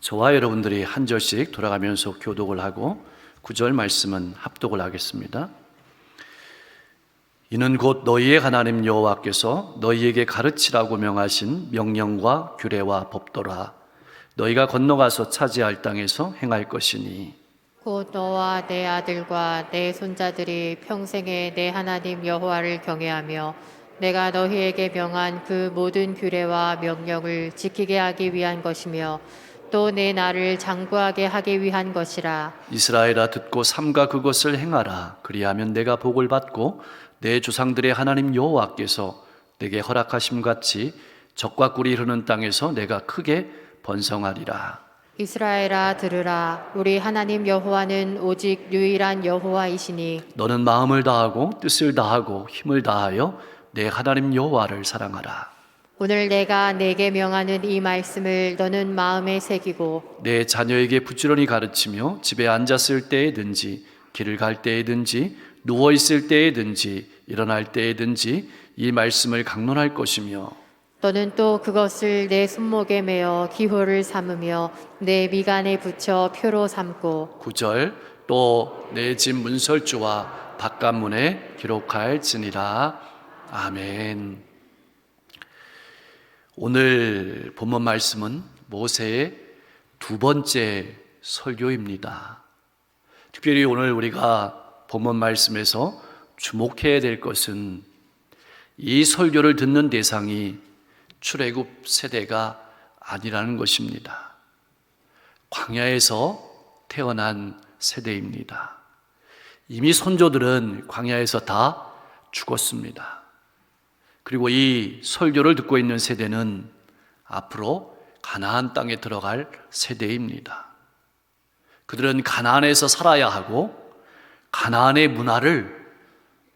저와 여러분들이 한 절씩 돌아가면서 교독을 하고 9절 말씀은 합독을 하겠습니다. 이는 곧 너희의 하나님 여호와께서 너희에게 가르치라고 명하신 명령과 규례와 법도라. 너희가 건너가서 차지할 땅에서 행할 것이니 곧 너와 내 아들과 내 손자들이 평생에 내 하나님 여호와를 경외하며 내가 너희에게 명한 그 모든 규례와 명령을 지키게 하기 위한 것이며 또 내 나를 장구하게 하기 위한 것이라. 이스라엘아 듣고 삼가 그것을 행하라. 그리하면 내가 복을 받고 내 조상들의 하나님 여호와께서 내게 허락하심 같이 젖과 꿀이 흐르는 땅에서 내가 크게 번성하리라. 이스라엘아 들으라. 우리 하나님 여호와는 오직 유일한 여호와이시니 너는 마음을 다하고 뜻을 다하고 힘을 다하여 내 하나님 여호와를 사랑하라. 오늘 내가 내게 명하는 이 말씀을 너는 마음에 새기고 내 자녀에게 부지런히 가르치며 집에 앉았을 때에든지 길을 갈 때에든지 누워 있을 때에든지 일어날 때에든지 이 말씀을 강론할 것이며 너는 또 그것을 내 손목에 매어 기호를 삼으며 내 미간에 붙여 표로 삼고 9절 또 내 집 문설주와 바깥문에 기록할지니라. 아멘. 오늘 본문 말씀은 모세의 두 번째 설교입니다. 특별히 오늘 우리가 본문 말씀에서 주목해야 될 것은 이 설교를 듣는 대상이 출애굽 세대가 아니라는 것입니다. 광야에서 태어난 세대입니다. 이미 선조들은 광야에서 다 죽었습니다. 그리고 이 설교를 듣고 있는 세대는 앞으로 가나안 땅에 들어갈 세대입니다. 그들은 가나안에서 살아야 하고 가나안의 문화를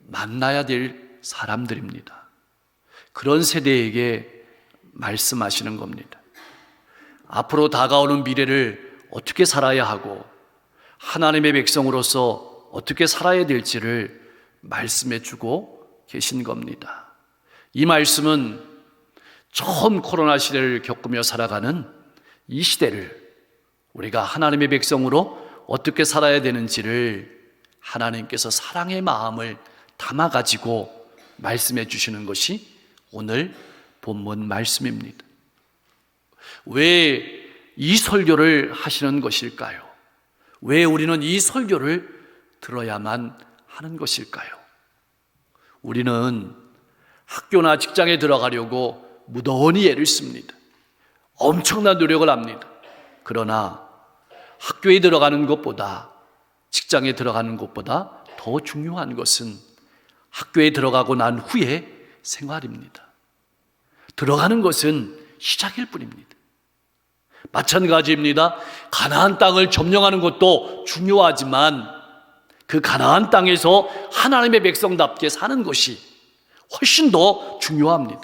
만나야 될 사람들입니다. 그런 세대에게 말씀하시는 겁니다. 앞으로 다가오는 미래를 어떻게 살아야 하고 하나님의 백성으로서 어떻게 살아야 될지를 말씀해 주고 계신 겁니다. 이 말씀은 처음 코로나 시대를 겪으며 살아가는 이 시대를 우리가 하나님의 백성으로 어떻게 살아야 되는지를 하나님께서 사랑의 마음을 담아가지고 말씀해 주시는 것이 오늘 본문 말씀입니다. 왜 이 설교를 하시는 것일까요? 왜 우리는 이 설교를 들어야만 하는 것일까요? 우리는 학교나 직장에 들어가려고 무던히 애를 씁니다. 엄청난 노력을 합니다. 그러나 학교에 들어가는 것보다 직장에 들어가는 것보다 더 중요한 것은 학교에 들어가고 난 후의 생활입니다. 들어가는 것은 시작일 뿐입니다. 마찬가지입니다. 가나안 땅을 점령하는 것도 중요하지만 그 가나안 땅에서 하나님의 백성답게 사는 것이 훨씬 더 중요합니다.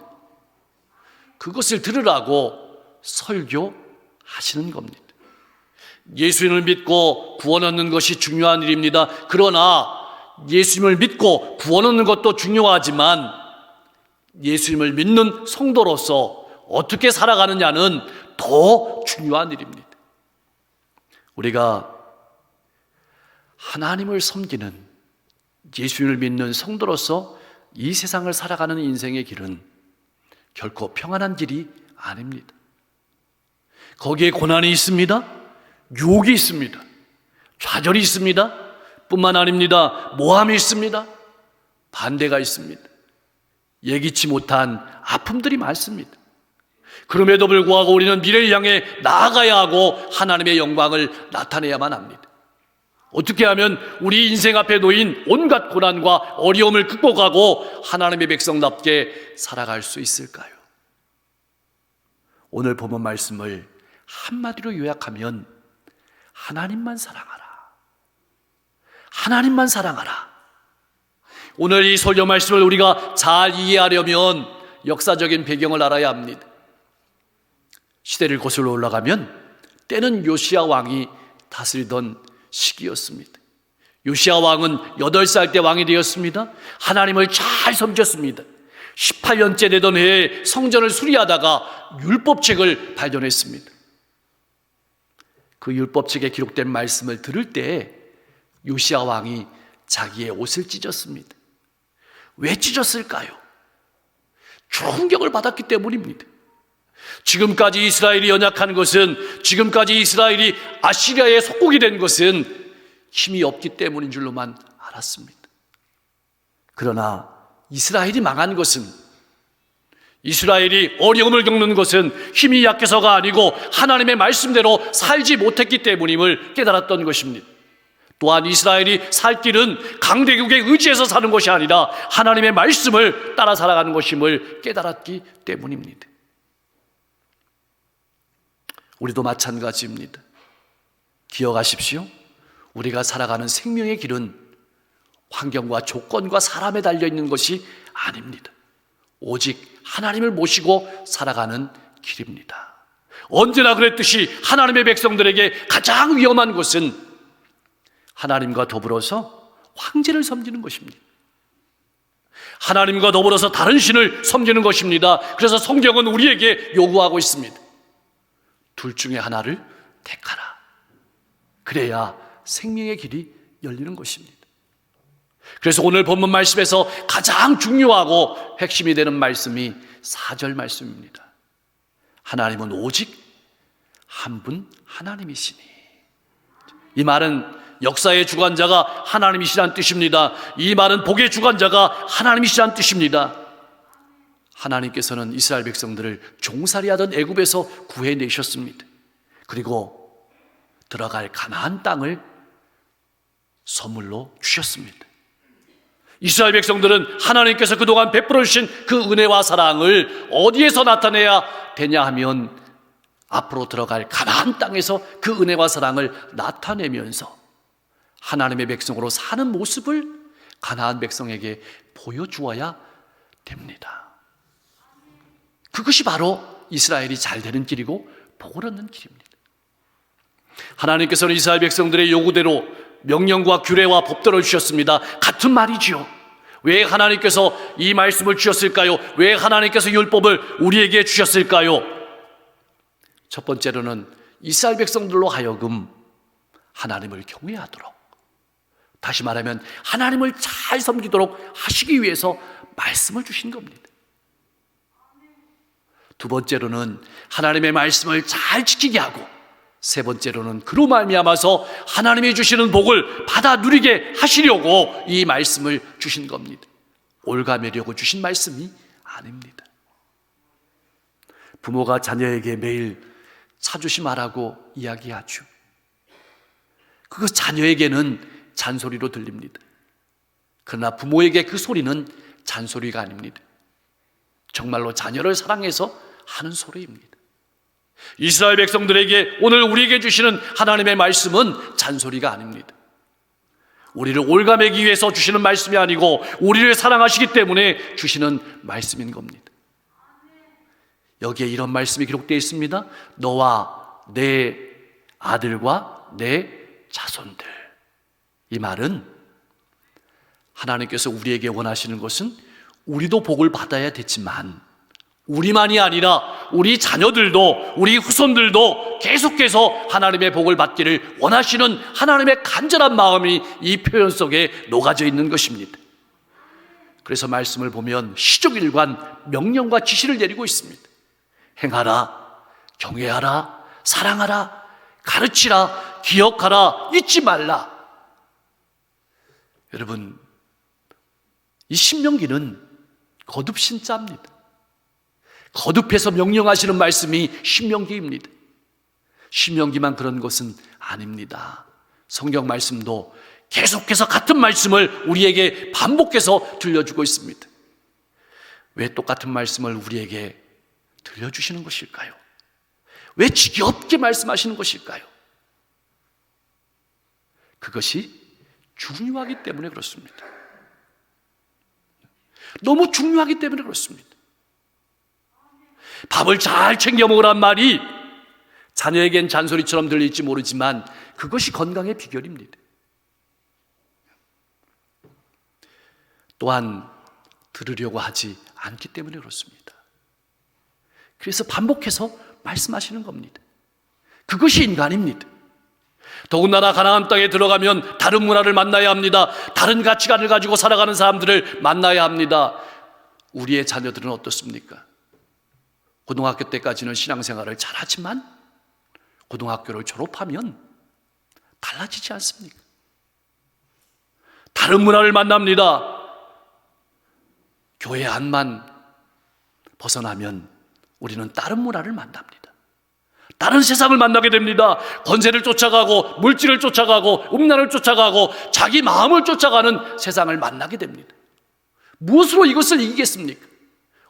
그것을 들으라고 설교하시는 겁니다. 예수님을 믿고 구원 얻는 것이 중요한 일입니다. 그러나 예수님을 믿고 구원 얻는 것도 중요하지만 예수님을 믿는 성도로서 어떻게 살아가느냐는 더 중요한 일입니다. 우리가 하나님을 섬기는 예수님을 믿는 성도로서 이 세상을 살아가는 인생의 길은 결코 평안한 길이 아닙니다. 거기에 고난이 있습니다. 유혹이 있습니다. 좌절이 있습니다. 뿐만 아닙니다. 모함이 있습니다. 반대가 있습니다. 예기치 못한 아픔들이 많습니다. 그럼에도 불구하고 우리는 미래를 향해 나아가야 하고 하나님의 영광을 나타내야만 합니다. 어떻게 하면 우리 인생 앞에 놓인 온갖 고난과 어려움을 극복하고 하나님의 백성답게 살아갈 수 있을까요? 오늘 본문 말씀을 한마디로 요약하면 하나님만 사랑하라. 하나님만 사랑하라. 오늘 이 설교 말씀을 우리가 잘 이해하려면 역사적인 배경을 알아야 합니다. 시대를 거슬러 올라가면 때는 요시야 왕이 다스리던 시기였습니다. 요시야 왕은 8살 때 왕이 되었습니다. 하나님을 잘 섬겼습니다. 18년째 되던 해에 성전을 수리하다가 율법책을 발견했습니다. 그 율법책에 기록된 말씀을 들을 때 요시야 왕이 자기의 옷을 찢었습니다. 왜 찢었을까요? 충격을 받았기 때문입니다. 지금까지 이스라엘이 연약한 것은, 지금까지 이스라엘이 아시리아의 속국이 된 것은 힘이 없기 때문인 줄로만 알았습니다. 그러나 이스라엘이 망한 것은, 이스라엘이 어려움을 겪는 것은 힘이 약해서가 아니고 하나님의 말씀대로 살지 못했기 때문임을 깨달았던 것입니다. 또한 이스라엘이 살 길은 강대국에 의지해서 사는 것이 아니라 하나님의 말씀을 따라 살아가는 것임을 깨달았기 때문입니다. 우리도 마찬가지입니다. 기억하십시오. 우리가 살아가는 생명의 길은 환경과 조건과 사람에 달려있는 것이 아닙니다. 오직 하나님을 모시고 살아가는 길입니다. 언제나 그랬듯이 하나님의 백성들에게 가장 위험한 것은 하나님과 더불어서 황제를 섬기는 것입니다. 하나님과 더불어서 다른 신을 섬기는 것입니다. 그래서 성경은 우리에게 요구하고 있습니다. 둘 중에 하나를 택하라. 그래야 생명의 길이 열리는 것입니다. 그래서 오늘 본문 말씀에서 가장 중요하고 핵심이 되는 말씀이 4절 말씀입니다. 하나님은 오직 한 분 하나님이시니. 이 말은 역사의 주관자가 하나님이시란 뜻입니다. 이 말은 복의 주관자가 하나님이시란 뜻입니다. 하나님께서는 이스라엘 백성들을 종살이하던 애굽에서 구해내셨습니다. 그리고 들어갈 가나안 땅을 선물로 주셨습니다. 이스라엘 백성들은 하나님께서 그동안 베풀어 주신 그 은혜와 사랑을 어디에서 나타내야 되냐 하면 앞으로 들어갈 가나안 땅에서 그 은혜와 사랑을 나타내면서 하나님의 백성으로 사는 모습을 가나안 백성에게 보여주어야 됩니다. 그것이 바로 이스라엘이 잘 되는 길이고 복을 얻는 길입니다. 하나님께서는 이스라엘 백성들의 요구대로 명령과 규례와 법도를 주셨습니다. 같은 말이지요. 왜 하나님께서 이 말씀을 주셨을까요? 왜 하나님께서 율법을 우리에게 주셨을까요? 첫 번째로는 이스라엘 백성들로 하여금 하나님을 경외하도록, 다시 말하면 하나님을 잘 섬기도록 하시기 위해서 말씀을 주신 겁니다. 두 번째로는 하나님의 말씀을 잘 지키게 하고, 세 번째로는 그로 말미암아서 하나님이 주시는 복을 받아 누리게 하시려고 이 말씀을 주신 겁니다. 올가매려고 주신 말씀이 아닙니다. 부모가 자녀에게 매일 차조심하라고 이야기하죠. 그거 자녀에게는 잔소리로 들립니다. 그러나 부모에게 그 소리는 잔소리가 아닙니다. 정말로 자녀를 사랑해서 하는 소리입니다. 이스라엘 백성들에게 오늘 우리에게 주시는 하나님의 말씀은 잔소리가 아닙니다. 우리를 올가매기 위해서 주시는 말씀이 아니고 우리를 사랑하시기 때문에 주시는 말씀인 겁니다. 여기에 이런 말씀이 기록되어 있습니다. 너와 내 아들과 내 자손들. 이 말은 하나님께서 우리에게 원하시는 것은 우리도 복을 받아야 되지만 우리만이 아니라 우리 자녀들도, 우리 후손들도 계속해서 하나님의 복을 받기를 원하시는 하나님의 간절한 마음이 이 표현 속에 녹아져 있는 것입니다. 그래서 말씀을 보면 시종일관 명령과 지시를 내리고 있습니다. 행하라, 경외하라, 사랑하라, 가르치라, 기억하라, 잊지 말라. 여러분, 이 신명기는 거듭신자입니다. 거듭해서 명령하시는 말씀이 신명기입니다. 신명기만 그런 것은 아닙니다. 성경 말씀도 계속해서 같은 말씀을 우리에게 반복해서 들려주고 있습니다. 왜 똑같은 말씀을 우리에게 들려주시는 것일까요? 왜 지겹게 말씀하시는 것일까요? 그것이 중요하기 때문에 그렇습니다. 너무 중요하기 때문에 그렇습니다. 밥을 잘 챙겨 먹으란 말이 자녀에겐 잔소리처럼 들릴지 모르지만 그것이 건강의 비결입니다. 또한 들으려고 하지 않기 때문에 그렇습니다. 그래서 반복해서 말씀하시는 겁니다. 그것이 인간입니다. 더군다나 가나안 땅에 들어가면 다른 문화를 만나야 합니다. 다른 가치관을 가지고 살아가는 사람들을 만나야 합니다. 우리의 자녀들은 어떻습니까? 고등학교 때까지는 신앙생활을 잘하지만 고등학교를 졸업하면 달라지지 않습니까? 다른 문화를 만납니다. 교회 안만 벗어나면 우리는 다른 문화를 만납니다. 다른 세상을 만나게 됩니다. 권세를 쫓아가고 물질을 쫓아가고 음란을 쫓아가고 자기 마음을 쫓아가는 세상을 만나게 됩니다. 무엇으로 이것을 이기겠습니까?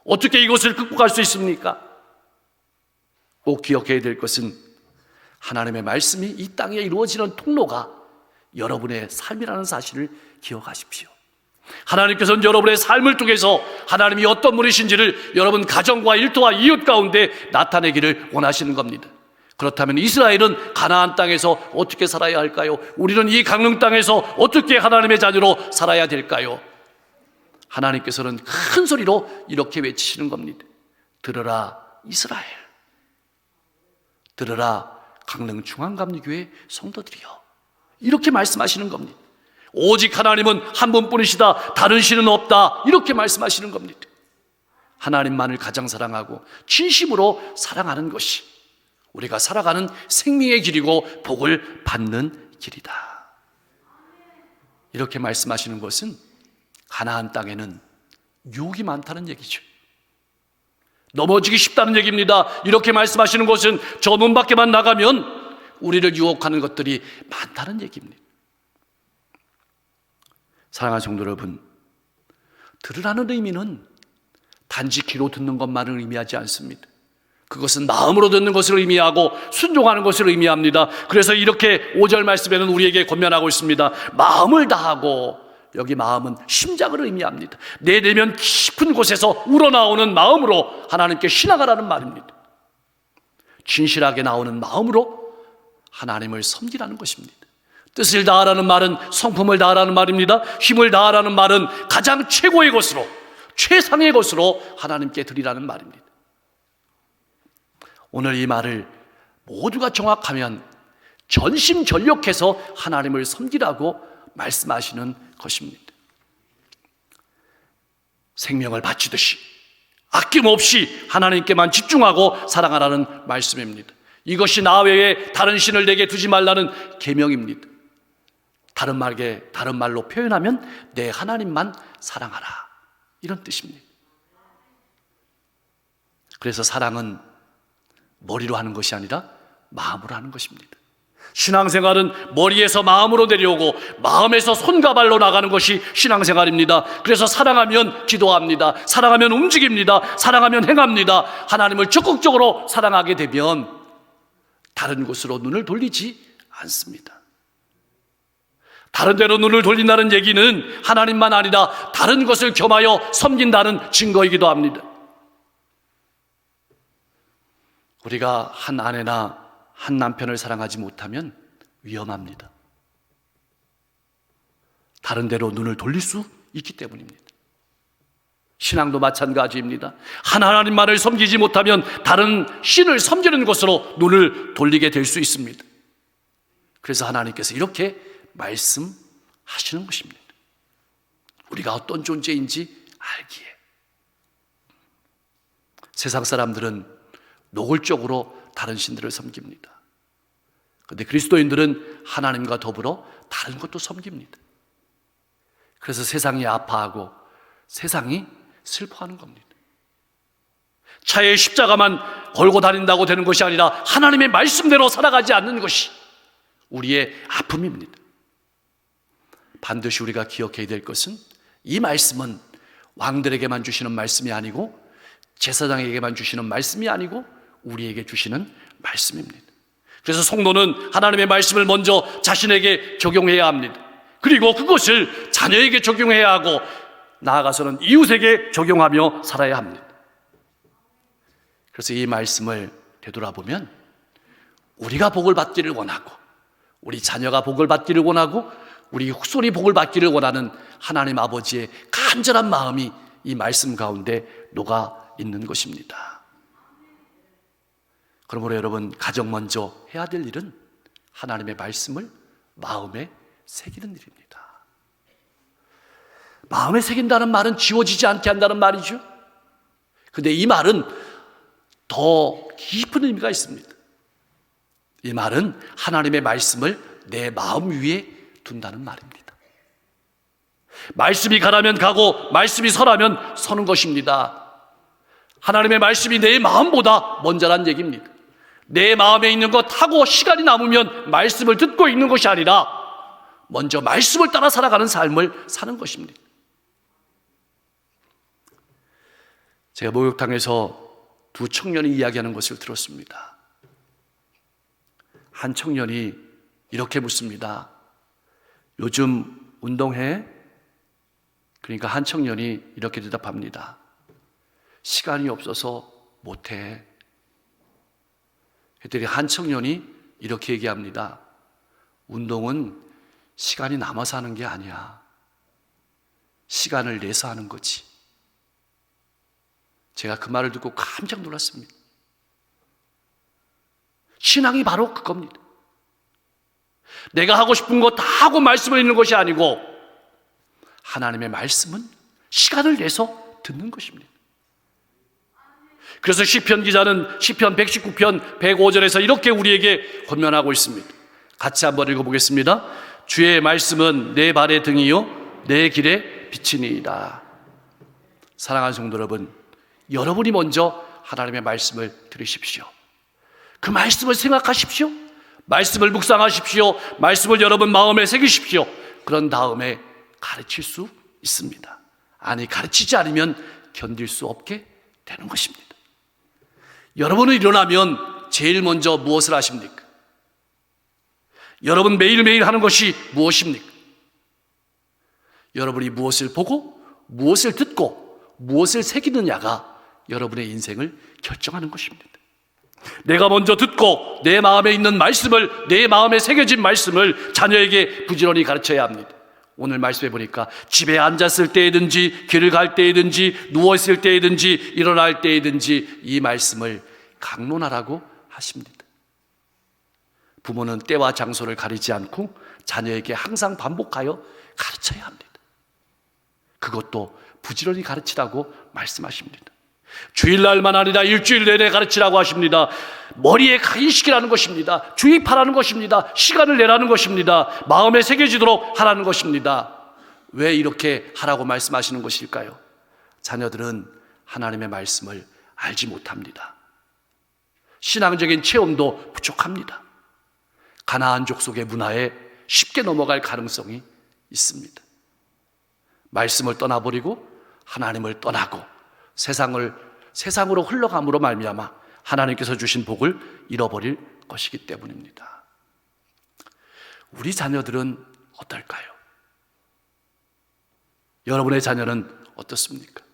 어떻게 이것을 극복할 수 있습니까? 꼭 기억해야 될 것은 하나님의 말씀이 이 땅에 이루어지는 통로가 여러분의 삶이라는 사실을 기억하십시오. 하나님께서는 여러분의 삶을 통해서 하나님이 어떤 분이신지를 여러분 가정과 일터와 이웃 가운데 나타내기를 원하시는 겁니다. 그렇다면 이스라엘은 가나안 땅에서 어떻게 살아야 할까요? 우리는 이 강릉 땅에서 어떻게 하나님의 자녀로 살아야 될까요? 하나님께서는 큰 소리로 이렇게 외치시는 겁니다. 들으라 이스라엘, 들으라 강릉 중앙감리교회 성도들이여, 이렇게 말씀하시는 겁니다. 오직 하나님은 한 분뿐이시다, 다른 신은 없다, 이렇게 말씀하시는 겁니다. 하나님만을 가장 사랑하고 진심으로 사랑하는 것이 우리가 살아가는 생명의 길이고 복을 받는 길이다. 이렇게 말씀하시는 것은 가나안 땅에는 유혹이 많다는 얘기죠. 넘어지기 쉽다는 얘기입니다. 이렇게 말씀하시는 것은 저 문 밖에만 나가면 우리를 유혹하는 것들이 많다는 얘기입니다. 사랑하는 성도 여러분, 들으라는 의미는 단지 귀로 듣는 것만을 의미하지 않습니다. 그것은 마음으로 듣는 것을 의미하고 순종하는 것을 의미합니다. 그래서 이렇게 5절 말씀에는 우리에게 권면하고 있습니다. 마음을 다하고, 여기 마음은 심장을 의미합니다. 내 내면 깊은 곳에서 우러나오는 마음으로 하나님께 신앙하라는 말입니다. 진실하게 나오는 마음으로 하나님을 섬기라는 것입니다. 뜻을 다하라는 말은 성품을 다하라는 말입니다. 힘을 다하라는 말은 가장 최고의 것으로, 최상의 것으로 하나님께 드리라는 말입니다. 오늘 이 말을 모두가 정확하면 전심전력해서 하나님을 섬기라고 말씀하시는 것입니다. 생명을 바치듯이 아낌없이 하나님께만 집중하고 사랑하라는 말씀입니다. 이것이 나 외에 다른 신을 내게 두지 말라는 계명입니다. 다른 말로 표현하면 내 하나님만 사랑하라, 이런 뜻입니다. 그래서 사랑은 머리로 하는 것이 아니라 마음으로 하는 것입니다. 신앙생활은 머리에서 마음으로 내려오고 마음에서 손과 발로 나가는 것이 신앙생활입니다. 그래서 사랑하면 기도합니다. 사랑하면 움직입니다. 사랑하면 행합니다. 하나님을 적극적으로 사랑하게 되면 다른 곳으로 눈을 돌리지 않습니다. 다른 데로 눈을 돌린다는 얘기는 하나님만 아니라 다른 것을 겸하여 섬긴다는 증거이기도 합니다. 우리가 한 아내나 한 남편을 사랑하지 못하면 위험합니다. 다른 데로 눈을 돌릴 수 있기 때문입니다. 신앙도 마찬가지입니다. 하나님만을 섬기지 못하면 다른 신을 섬기는 것으로 눈을 돌리게 될 수 있습니다. 그래서 하나님께서 이렇게 말씀하시는 것입니다. 우리가 어떤 존재인지 알기에. 세상 사람들은 노골적으로 다른 신들을 섬깁니다. 그런데 그리스도인들은 하나님과 더불어 다른 것도 섬깁니다. 그래서 세상이 아파하고 세상이 슬퍼하는 겁니다. 차에 십자가만 걸고 다닌다고 되는 것이 아니라 하나님의 말씀대로 살아가지 않는 것이 우리의 아픔입니다. 반드시 우리가 기억해야 될 것은 이 말씀은 왕들에게만 주시는 말씀이 아니고 제사장에게만 주시는 말씀이 아니고 우리에게 주시는 말씀입니다. 그래서 성도는 하나님의 말씀을 먼저 자신에게 적용해야 합니다. 그리고 그것을 자녀에게 적용해야 하고 나아가서는 이웃에게 적용하며 살아야 합니다. 그래서 이 말씀을 되돌아보면 우리가 복을 받기를 원하고 우리 자녀가 복을 받기를 원하고 우리 후손이 복을 받기를 원하는 하나님 아버지의 간절한 마음이 이 말씀 가운데 녹아 있는 것입니다. 그러므로 여러분, 가장 먼저 해야 될 일은 하나님의 말씀을 마음에 새기는 일입니다. 마음에 새긴다는 말은 지워지지 않게 한다는 말이죠. 근데 이 말은 더 깊은 의미가 있습니다. 이 말은 하나님의 말씀을 내 마음 위에 둔다는 말입니다. 말씀이 가라면 가고 말씀이 서라면 서는 것입니다. 하나님의 말씀이 내 마음보다 먼저란 얘기입니다. 내 마음에 있는 것 하고 시간이 남으면 말씀을 듣고 있는 것이 아니라 먼저 말씀을 따라 살아가는 삶을 사는 것입니다. 제가 목욕탕에서 두 청년이 이야기하는 것을 들었습니다. 한 청년이 이렇게 묻습니다. 요즘 운동해? 그러니까 한 청년이 이렇게 대답합니다. 시간이 없어서 못해. 그랬더니 한 청년이 이렇게 얘기합니다. 운동은 시간이 남아서 하는 게 아니야. 시간을 내서 하는 거지. 제가 그 말을 듣고 깜짝 놀랐습니다. 신앙이 바로 그겁니다. 내가 하고 싶은 거 다 하고 말씀을 읽는 것이 아니고 하나님의 말씀은 시간을 내서 듣는 것입니다. 그래서 시편 기자는 시편 119편 105절에서 이렇게 우리에게 권면하고 있습니다. 같이 한번 읽어보겠습니다. 주의 말씀은 내 발의 등이요 내 길의 빛이니이다. 사랑하는 성도 여러분, 여러분이 먼저 하나님의 말씀을 들으십시오. 그 말씀을 생각하십시오. 말씀을 묵상하십시오. 말씀을 여러분 마음에 새기십시오. 그런 다음에 가르칠 수 있습니다. 아니, 가르치지 않으면 견딜 수 없게 되는 것입니다. 여러분은 일어나면 제일 먼저 무엇을 하십니까? 여러분 매일매일 하는 것이 무엇입니까? 여러분이 무엇을 보고 무엇을 듣고 무엇을 새기느냐가 여러분의 인생을 결정하는 것입니다. 내가 먼저 듣고 내 마음에 있는 말씀을, 내 마음에 새겨진 말씀을 자녀에게 부지런히 가르쳐야 합니다. 오늘 말씀해 보니까 집에 앉았을 때이든지 길을 갈 때이든지 누워있을 때이든지 일어날 때이든지 이 말씀을 강론하라고 하십니다. 부모는 때와 장소를 가리지 않고 자녀에게 항상 반복하여 가르쳐야 합니다. 그것도 부지런히 가르치라고 말씀하십니다. 주일날만 아니라 일주일 내내 가르치라고 하십니다. 머리에 각인시키라는 것입니다. 주입하라는 것입니다. 시간을 내라는 것입니다. 마음에 새겨지도록 하라는 것입니다. 왜 이렇게 하라고 말씀하시는 것일까요? 자녀들은 하나님의 말씀을 알지 못합니다. 신앙적인 체험도 부족합니다. 가나안 족속의 문화에 쉽게 넘어갈 가능성이 있습니다. 말씀을 떠나버리고 하나님을 떠나고 세상으로 흘러감으로 말미암아 하나님께서 주신 복을 잃어버릴 것이기 때문입니다. 우리 자녀들은 어떨까요? 여러분의 자녀는 어떻습니까?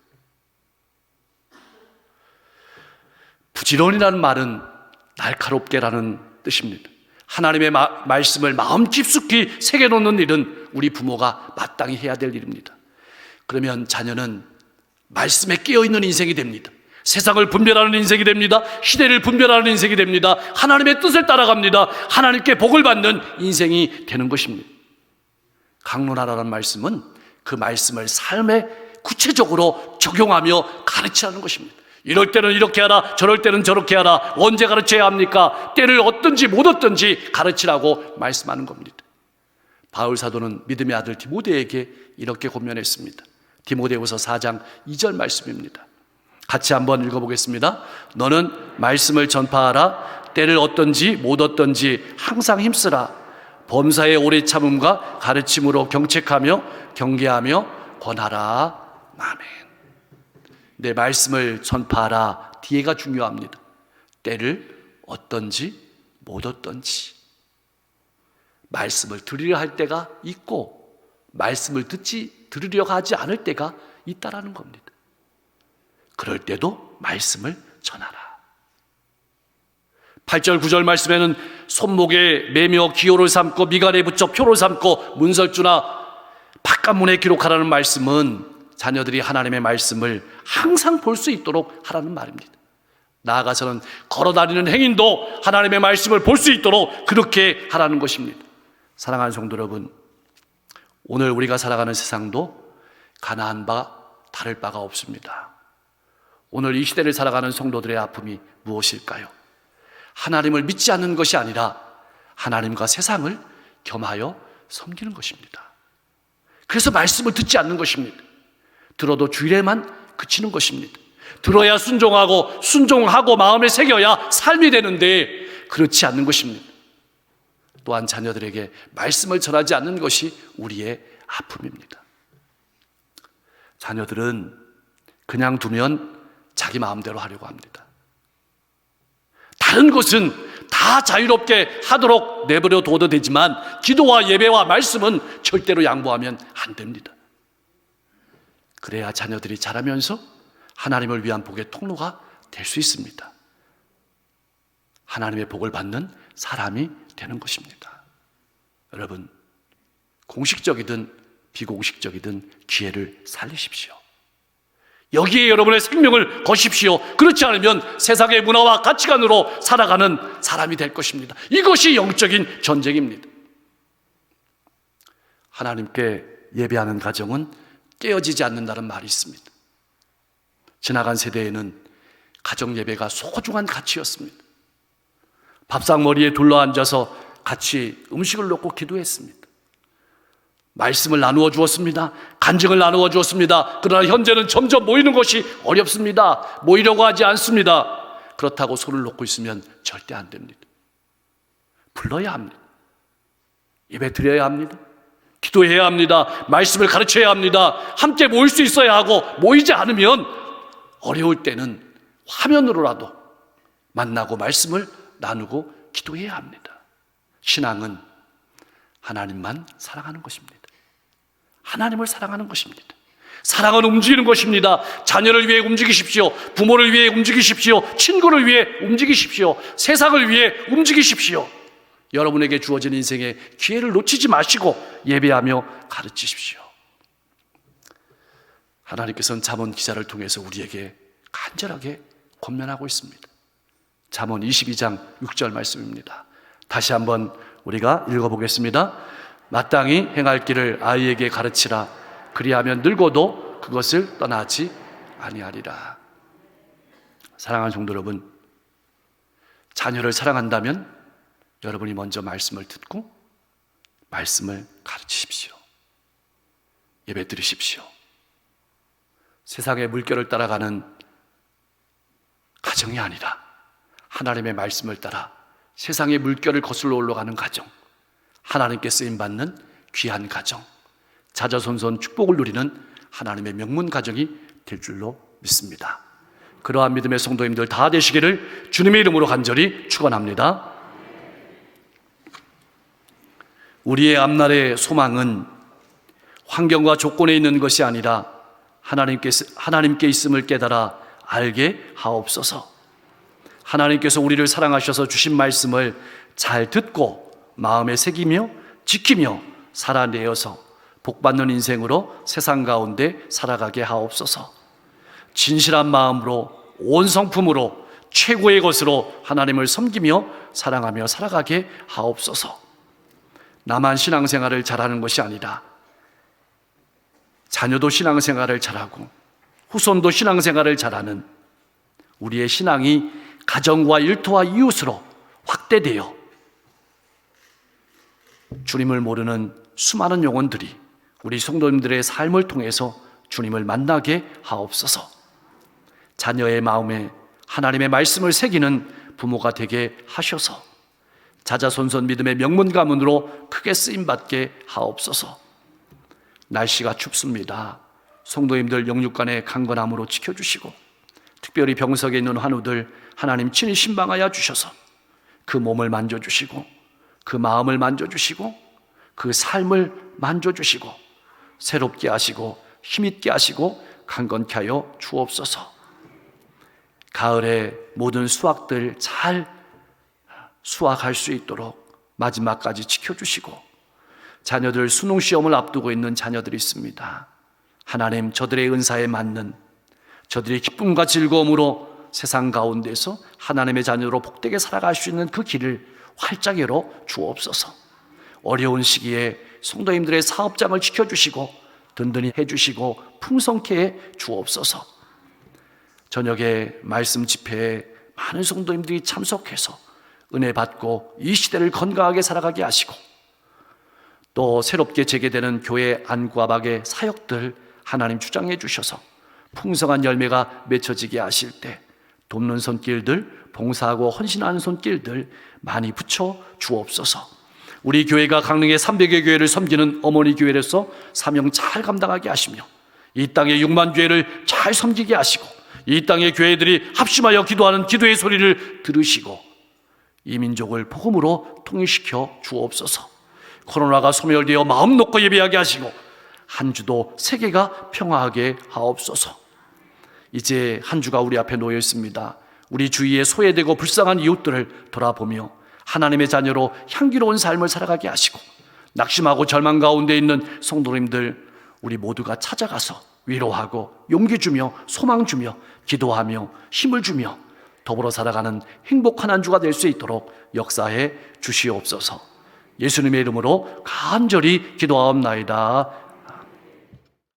부지런이라는 말은 날카롭게라는 뜻입니다. 하나님의 말씀을 마음 깊숙이 새겨놓는 일은 우리 부모가 마땅히 해야 될 일입니다. 그러면 자녀는 말씀에 깨어있는 인생이 됩니다. 세상을 분별하는 인생이 됩니다. 시대를 분별하는 인생이 됩니다. 하나님의 뜻을 따라갑니다. 하나님께 복을 받는 인생이 되는 것입니다. 강론하라는 말씀은 그 말씀을 삶에 구체적으로 적용하며 가르치라는 것입니다. 이럴 때는 이렇게 하라, 저럴 때는 저렇게 하라. 언제 가르쳐야 합니까? 때를 얻든지 못 얻든지 가르치라고 말씀하는 겁니다. 바울 사도는 믿음의 아들 디모데에게 이렇게 권면했습니다. 디모데후서 4장 2절 말씀입니다. 같이 한번 읽어보겠습니다. 너는 말씀을 전파하라. 때를 얻든지 못 얻든지 항상 힘쓰라. 범사의 오래 참음과 가르침으로 경책하며 경계하며 권하라. 아멘. 내 말씀을 전파하라. 뒤에가 중요합니다. 때를 얻든지 못 얻든지. 말씀을 들으려 할 때가 있고 말씀을 들으려고 하지 않을 때가 있다라는 겁니다. 그럴 때도 말씀을 전하라. 8절 9절 말씀에는 손목에 매며 기호를 삼고 미간에 붙여 표를 삼고 문설주나 바깥문에 기록하라는 말씀은 자녀들이 하나님의 말씀을 항상 볼 수 있도록 하라는 말입니다. 나아가서는 걸어다니는 행인도 하나님의 말씀을 볼 수 있도록 그렇게 하라는 것입니다. 사랑하는 성도 여러분, 오늘 우리가 살아가는 세상도 가나안 바 다를 바가 없습니다. 오늘 이 시대를 살아가는 성도들의 아픔이 무엇일까요? 하나님을 믿지 않는 것이 아니라 하나님과 세상을 겸하여 섬기는 것입니다. 그래서 말씀을 듣지 않는 것입니다. 들어도 주일에만 그치는 것입니다. 들어야 순종하고 마음에 새겨야 삶이 되는데 그렇지 않는 것입니다. 또한 자녀들에게 말씀을 전하지 않는 것이 우리의 아픔입니다. 자녀들은 그냥 두면 자기 마음대로 하려고 합니다. 다른 것은 다 자유롭게 하도록 내버려 둬도 되지만 기도와 예배와 말씀은 절대로 양보하면 안 됩니다. 그래야 자녀들이 자라면서 하나님을 위한 복의 통로가 될 수 있습니다. 하나님의 복을 받는 사람이 되는 것입니다. 여러분, 공식적이든 비공식적이든 기회를 살리십시오. 여기에 여러분의 생명을 거십시오. 그렇지 않으면 세상의 문화와 가치관으로 살아가는 사람이 될 것입니다. 이것이 영적인 전쟁입니다. 하나님께 예배하는 가정은 깨어지지 않는다는 말이 있습니다. 지나간 세대에는 가정 예배가 소중한 가치였습니다. 밥상머리에 둘러앉아서 같이 음식을 놓고 기도했습니다. 말씀을 나누어 주었습니다. 간증을 나누어 주었습니다. 그러나 현재는 점점 모이는 것이 어렵습니다. 모이려고 하지 않습니다. 그렇다고 손을 놓고 있으면 절대 안 됩니다. 불러야 합니다. 예배 드려야 합니다. 기도해야 합니다. 말씀을 가르쳐야 합니다. 함께 모일 수 있어야 하고, 모이지 않으면 어려울 때는 화면으로라도 만나고 말씀을 나누고 기도해야 합니다. 신앙은 하나님만 사랑하는 것입니다. 하나님을 사랑하는 것입니다. 사랑은 움직이는 것입니다. 자녀를 위해 움직이십시오. 부모를 위해 움직이십시오. 친구를 위해 움직이십시오. 세상을 위해 움직이십시오. 여러분에게 주어진 인생의 기회를 놓치지 마시고 예배하며 가르치십시오. 하나님께서는 잠언 기자를 통해서 우리에게 간절하게 권면하고 있습니다. 잠언 22장 6절 말씀입니다. 다시 한번 우리가 읽어보겠습니다. 마땅히 행할 길을 아이에게 가르치라. 그리하면 늙어도 그것을 떠나지 아니하리라. 사랑하는 성도 여러분, 자녀를 사랑한다면 여러분이 먼저 말씀을 듣고 말씀을 가르치십시오. 예배 드리십시오. 세상의 물결을 따라가는 가정이 아니라 하나님의 말씀을 따라 세상의 물결을 거슬러 올라가는 가정, 하나님께 쓰임받는 귀한 가정, 자자손손 축복을 누리는 하나님의 명문 가정이 될 줄로 믿습니다. 그러한 믿음의 성도님들 다 되시기를 주님의 이름으로 간절히 축원합니다. 우리의 앞날의 소망은 환경과 조건에 있는 것이 아니라 하나님께 있음을 깨달아 알게 하옵소서. 하나님께서 우리를 사랑하셔서 주신 말씀을 잘 듣고 마음에 새기며 지키며 살아내어서 복받는 인생으로 세상 가운데 살아가게 하옵소서. 진실한 마음으로 온 성품으로 최고의 것으로 하나님을 섬기며 사랑하며 살아가게 하옵소서. 나만 신앙생활을 잘하는 것이 아니라 자녀도 신앙생활을 잘하고 후손도 신앙생활을 잘하는 우리의 신앙이 가정과 일터와 이웃으로 확대되어 주님을 모르는 수많은 영혼들이 우리 성도님들의 삶을 통해서 주님을 만나게 하옵소서. 자녀의 마음에 하나님의 말씀을 새기는 부모가 되게 하셔서 자자손손 믿음의 명문 가문으로 크게 쓰임받게 하옵소서. 날씨가 춥습니다. 성도님들 영육간의 강건함으로 지켜주시고 특별히 병석에 있는 환우들 하나님 친히 신방하여 주셔서 그 몸을 만져주시고 그 마음을 만져주시고 그 삶을 만져주시고 새롭게 하시고 힘있게 하시고 강건케 하여 주옵소서. 가을에 모든 수확들 잘 수확할 수 있도록 마지막까지 지켜주시고 자녀들 수능시험을 앞두고 있는 자녀들이 있습니다. 하나님, 저들의 은사에 맞는 저들의 기쁨과 즐거움으로 세상 가운데서 하나님의 자녀로 복되게 살아갈 수 있는 그 길을 활짝 열어 주옵소서. 어려운 시기에 성도님들의 사업장을 지켜주시고 든든히 해주시고 풍성케 해 주옵소서. 저녁에 말씀 집회에 많은 성도님들이 참석해서 은혜 받고 이 시대를 건강하게 살아가게 하시고, 또 새롭게 재개되는 교회 안과 밖의 사역들 하나님 주장해 주셔서 풍성한 열매가 맺혀지게 하실 때 돕는 손길들, 봉사하고 헌신하는 손길들 많이 붙여 주옵소서. 우리 교회가 강릉의 300여 교회를 섬기는 어머니 교회로서 사명 잘 감당하게 하시며, 이 땅의 6만 교회를 잘 섬기게 하시고, 이 땅의 교회들이 합심하여 기도하는 기도의 소리를 들으시고 이 민족을 복음으로 통일시켜 주옵소서. 코로나가 소멸되어 마음 놓고 예배하게 하시고 한 주도 세계가 평화하게 하옵소서. 이제 한 주가 우리 앞에 놓여 있습니다. 우리 주위에 소외되고 불쌍한 이웃들을 돌아보며 하나님의 자녀로 향기로운 삶을 살아가게 하시고, 낙심하고 절망 가운데 있는 성도님들 우리 모두가 찾아가서 위로하고 용기 주며 소망 주며 기도하며 힘을 주며 더불어 살아가는 행복한 한 주가 될 수 있도록 역사해 주시옵소서. 예수님의 이름으로 간절히 기도하옵나이다.